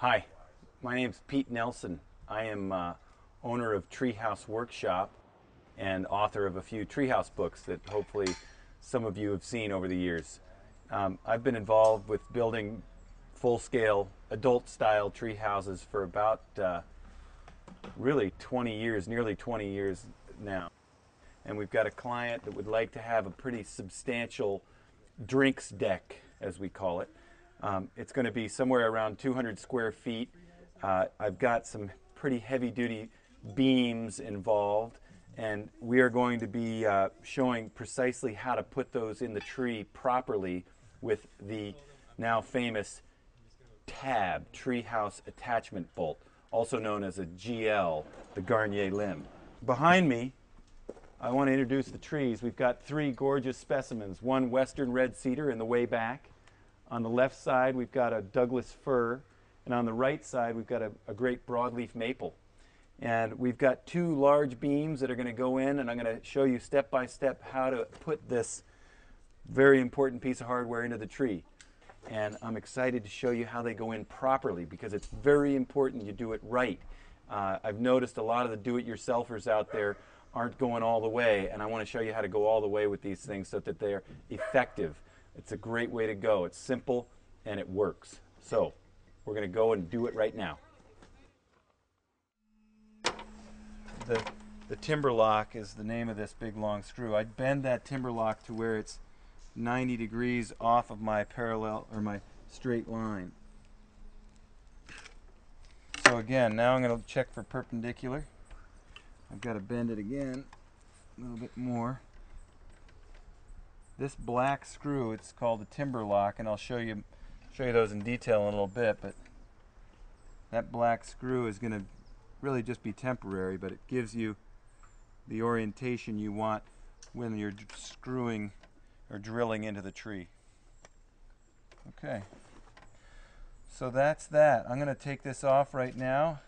Hi, my name's Pete Nelson. I am owner of Treehouse Workshop and author of a few treehouse books that hopefully some of you have seen over the years. I've been involved with building full-scale adult-style tree houses for about really 20 years, nearly 20 years now. And we've got a client that would like to have a pretty substantial drinks deck, as we call it. It's going to be somewhere around 200 square feet. I've got some pretty heavy-duty beams involved, and we are going to be showing precisely how to put those in the tree properly with the now famous tab, treehouse attachment bolt, also known as a GL, the Garnier limb. Behind me, I want to introduce the trees. We've got three gorgeous specimens, one western red cedar in the way back. On the left side, we've got a Douglas fir, and on the right side, we've got a great broadleaf maple. And we've got two large beams that are going to go in, and I'm going to show you step by step how to put this very important piece of hardware into the tree. And I'm excited to show you how they go in properly, because it's very important you do it right. I've noticed a lot of the do-it-yourselfers out there aren't going all the way, and I want to show you how to go all the way with these things so that they're effective. It's a great way to go. It's simple and it works. So we're going to go and do it right now. The timber lock is the name of this big long screw. I bend that timber lock to where it's 90 degrees off of my parallel or my straight line. So again, now I'm going to check for perpendicular. I've got to bend it again a little bit more. This black screw, it's called a timber lock, and I'll show you those in detail in a little bit, but that black screw is going to really just be temporary, but it gives you the orientation you want when you're screwing or drilling into the tree. Okay, so that's that. I'm going to take this off right now,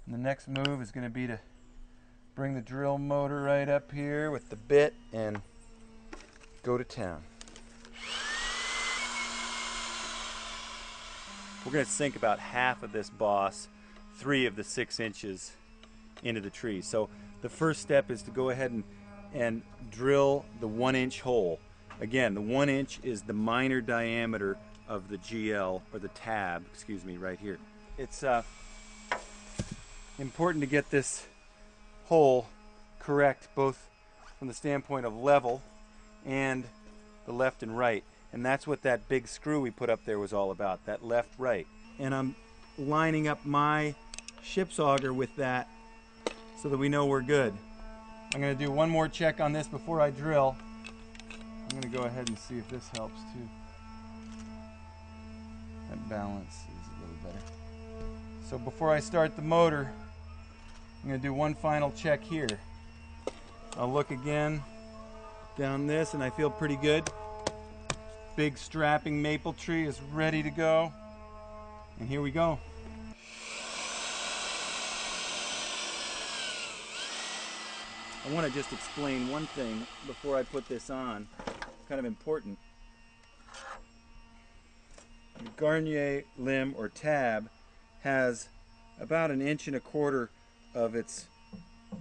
and the next move is going to be to bring the drill motor right up here with the bit and go to town. We're going to sink about half of this boss, 3 of the 6 inches, into the tree. So the first step is to go ahead and drill the 1-inch hole. Again, the 1 inch is the minor diameter of the GL, or the tab, excuse me, right here. It's important to get this hole correct, both from the standpoint of level and the left and right, and that's what that big screw we put up there was all about, that left right. And I'm lining up my ship's auger with that so that we know we're good. I'm going to do one more check on this before I drill. I'm going to go ahead and see if this helps too. That balance is a little better. So before I start the motor, I'm going to do one final check here. I'll look again down this, and I feel pretty good. Big strapping maple tree is ready to go, and here we go. I want to just explain one thing before I put this on. It's kind of important. The Garnier limb or tab has about 1 1/4 inches of its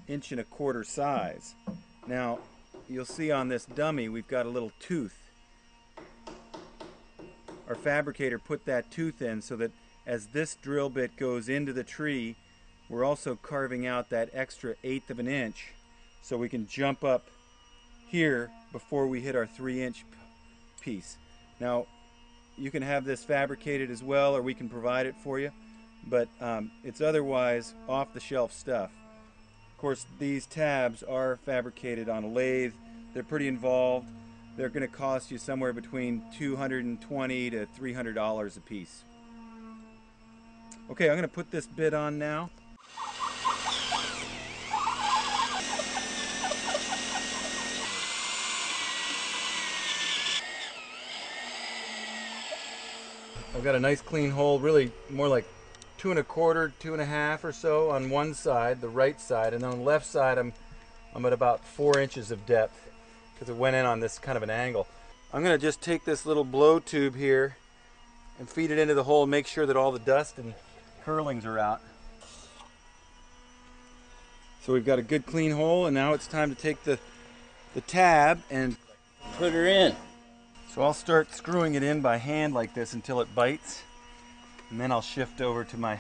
1 1/4 inch size. Now, you'll see on this dummy we've got a little tooth. Our fabricator put that tooth in so that as this drill bit goes into the tree, we're also carving out that extra 1/8 of an inch so we can jump up here before we hit our 3-inch piece. Now, you can have this fabricated as well, or we can provide it for you, but it's otherwise off-the-shelf stuff. Of course, these tabs are fabricated on a lathe. They're pretty involved. They're going to cost you somewhere between $220 to $300 a piece. Okay, I'm going to put this bit on now. I've got a nice clean hole, really more like 2 1/4, 2 1/2 or so on one side, the right side, and on the left side I'm at about 4 inches of depth because it went in on this kind of an angle. I'm going to just take this little blow tube here and feed it into the hole and make sure that all the dust and curlings are out. So we've got a good clean hole, and now it's time to take the tab and put her in. So I'll start screwing it in by hand like this until it bites, and then I'll shift over to my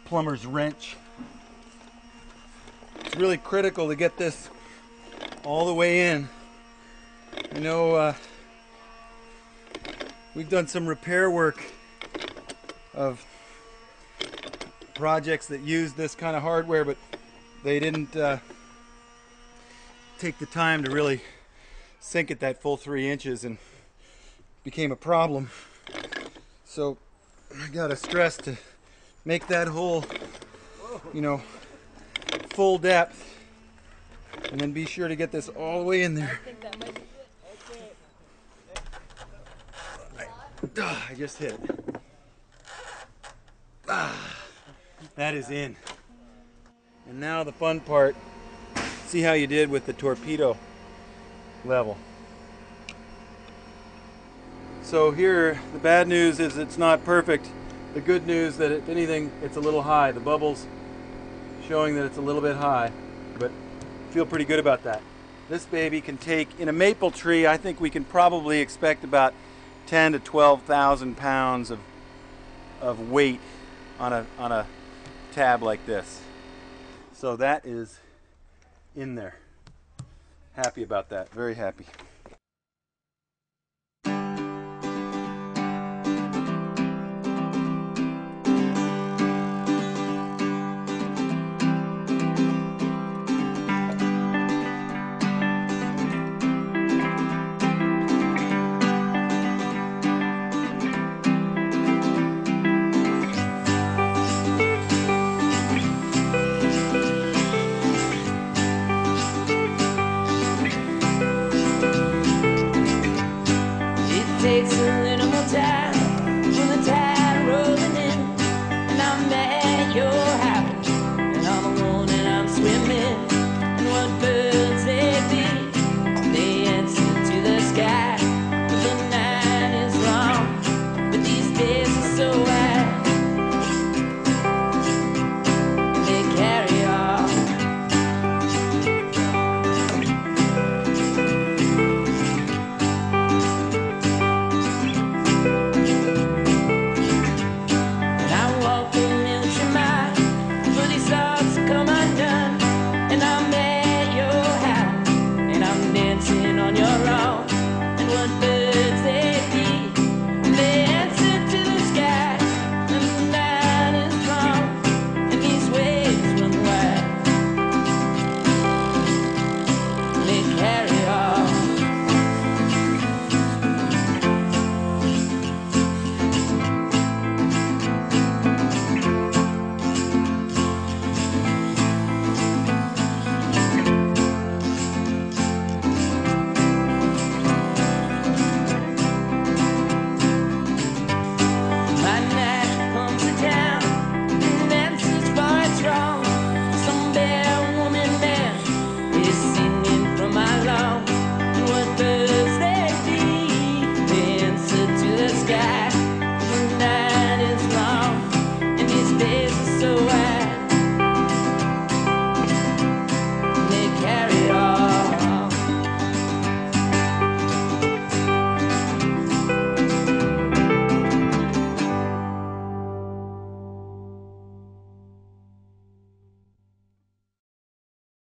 plumber's wrench. It's really critical to get this all the way in. You know, we've done some repair work of projects that use this kind of hardware, but they didn't take the time to really sink it that full 3 inches, and became a problem. So I gotta stress to make that hole, you know, full depth, and then be sure to get this all the way in there. I just hit it. That is in. And now the fun part. See how you did with the torpedo level. So here, the bad news is it's not perfect. The good news that if anything, it's a little high. The bubbles showing that it's a little bit high, but I feel pretty good about that. This baby can take, in a maple tree, I think we can probably expect about 10 to 12,000 pounds of weight on a tab like this. So that is in there. Happy about that, very happy.